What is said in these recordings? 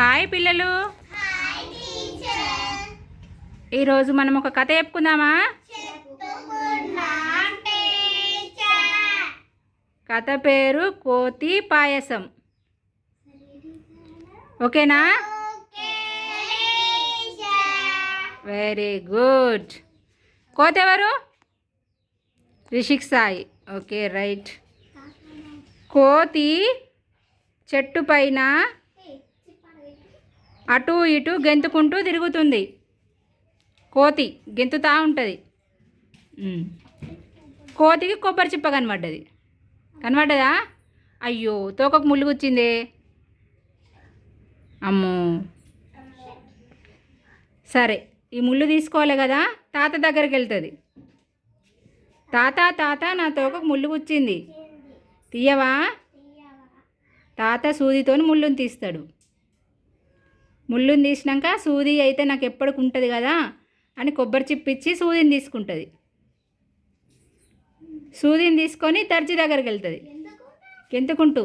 Hi పిల్లలు, ఈరోజు మనం ఒక కథ చెప్పుకుందామా? కథ పేరు కోతి పాయసం. ఓకేనా? Very good. కోతి ఎవరు? రిషిక్ సాయి. Okay, right. కోతి చెట్టు పైన అటు ఇటు గెంతుకుంటూ తిరుగుతుంది. కోతి గెంతుతా ఉంటుంది. కోతికి కొబ్బరి చిప్ప కనబడ్డదా? అయ్యో, తోకకు ముళ్ళు గుచ్చిందే. అమ్మో, సరే, ఈ ముళ్ళు తీసుకోవాలి కదా. తాత దగ్గరికి వెళ్తుంది. తాత నా తోకకు ముళ్ళు గుచ్చింది, తీయవా? తాత సూదితోని ముళ్ళుని తీస్తాడు. ముళ్ళుని తీసినాక సూది అయితే నాకు ఎప్పటికి ఉంటుంది కదా అని కొబ్బరి చిప్పిచ్చి సూదిని తీసుకుంటుంది. సూదిని తీసుకొని దర్జీ దగ్గరికి వెళ్తుంది గెంతుకుంటూ.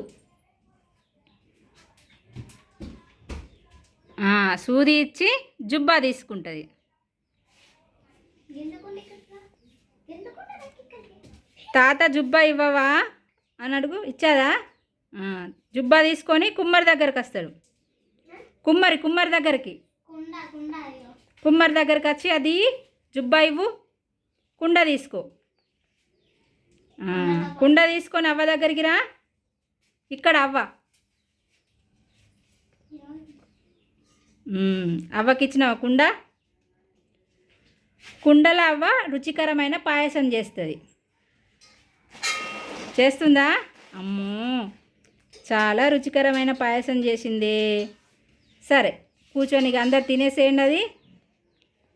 సూది ఇచ్చి జుబ్బా తీసుకుంటుంది. తాత జుబ్బా ఇవ్వవా అని అడుగు, ఇచ్చాదా? జుబ్బా తీసుకొని కుమ్మరి దగ్గరికి వస్తాడు. కుమ్మరి దగ్గరికి వచ్చి, అది జుబ్బా ఇవ్వు, కుండ తీసుకో. కుండ తీసుకొని అవ్వ దగ్గరికి రా. ఇక్కడ అవ్వ, అవ్వకి ఇచ్చినావా కుండ? కుండలో అవ్వ రుచికరమైన పాయసం చేస్తుందా? అమ్మో, చాలా రుచికరమైన పాయసం చేసింది. సరే, కూర్చొని అందరు తినేసేయండి. అది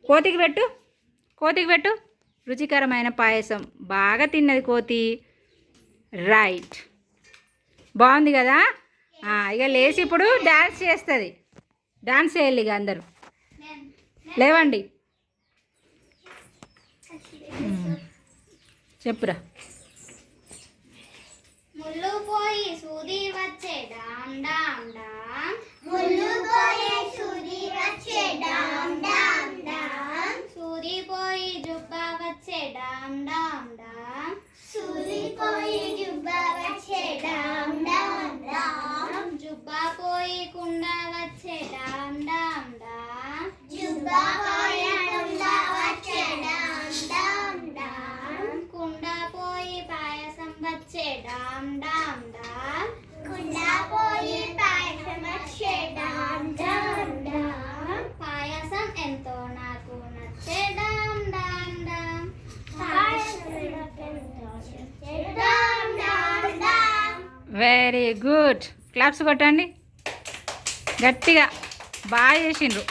కోతికి పెట్టు. రుచికరమైన పాయసం బాగా తిన్నది కోతి. రైట్, బాగుంది కదా. ఇక లేచి ఇప్పుడు డాన్స్ చేస్తుంది. డాన్స్ చేయాలి ఇక అందరూ. లేవండి, చెప్పురా. ముళ్ళు పోయి సూది వచ్చే డామ్ డామ్ డామ్, ముళ్ళు పోయి సూది వచ్చే డామ్ డామ్ డామ్, సూది పోయి జుబ్బా వచ్చే డామ్ డామ్ డామ్, సూది పోయి జుబ్బా వచ్చే డామ్ డామ్ డామ్, జుబ్బా పోయి కుండ వచ్చే డామ్ డామ్ డామ్, జుబ్బా పోయి కుండ వచ్చే డామ్ డామ్ డామ్, కుండ పోయి పాయసం వచ్చే డామ్ డామ్ డామ్, కుండ పోయి పాయసం వచ్చే డామ్ డామ్ డామ్, పాయసం ఎంతో నాకు నచ్చే డామ్ డామ్ డామ్, పాయసం ఎంతో నచ్చే డామ్ డామ్ డామ్. Very good. క్లాప్స్ కొట్టండి గట్టిగా. బాగా చేసిండ్రు.